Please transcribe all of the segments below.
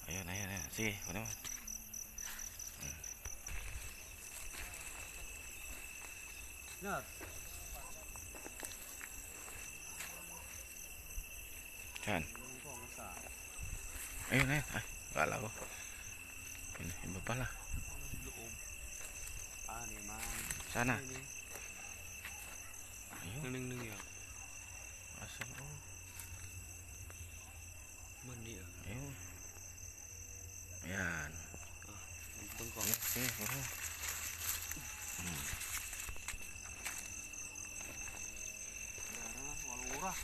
Ayan, ayan, ayan. Sige, ano naman. Nat. Yan. Ayun, ayun. Ay, kala ko. Iba pala. Loob. Ani man. Sana. Ayun. Nang yan. Asa ko. Mandi ah. Ayun. Ayan. Ang ko. Sige, sige. Walang ura.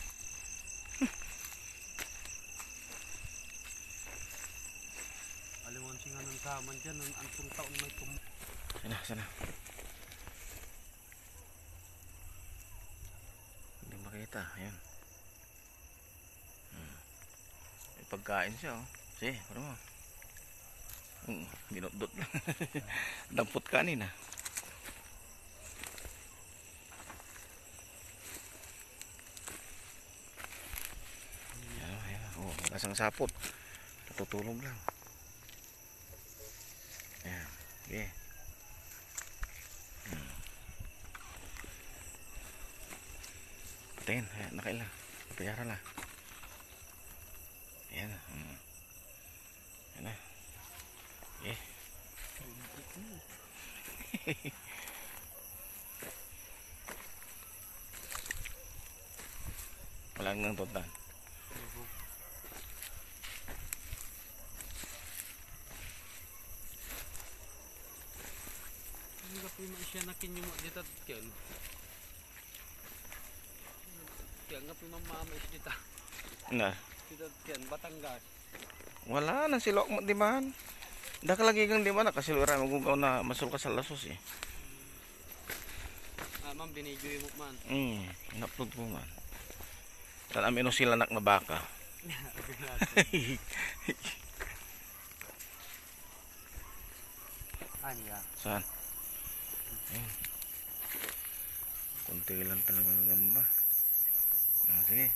Aliwan singa ng kaman dyan. Ang antong taon may Sana, sana. Hindi makita. Ayan. May pagkain siya, oh. Sige, ano mo. Binutdot lang. Dampot kanin, ah. Ayan, ayan. Oh, lasang sapot. Natutulog lang. Ayan. Okay. Patayin. Ayan, nakaila. Payara la. Ayan. Ayan na. Okay. Walang nang total. Hindi ka po siya nakin yung dito at kyan. Kaya nga po mamama is dito. Na. Dito at kyan, Batangas. Wala na silok mo di man. Dak lagi kang di man nakasilura mo kung na masul ka sa lasos eh. Ah, ma'am, binidyo mo man. In-upload mo man. Tan amino sila nak na baka. Anya. Saan? Ayun. Kunti lang talagang gamba. Sige.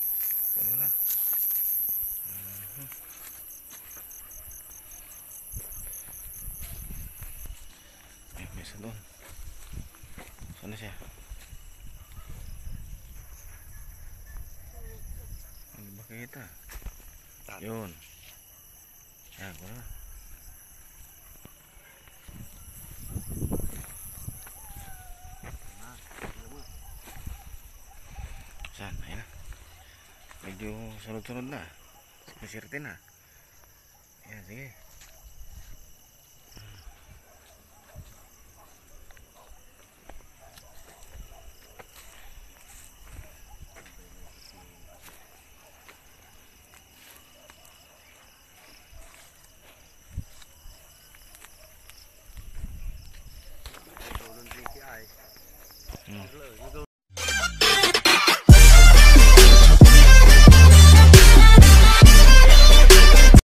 Kunin mo na. Ay, may isa doon. Saan na siya? Hindi ba kita? Yun. Yan, kunin mo. Saan? Ayun na. Medyo sunod-sunod na. Masirte na. Ayan, sige. Tulong dito ay.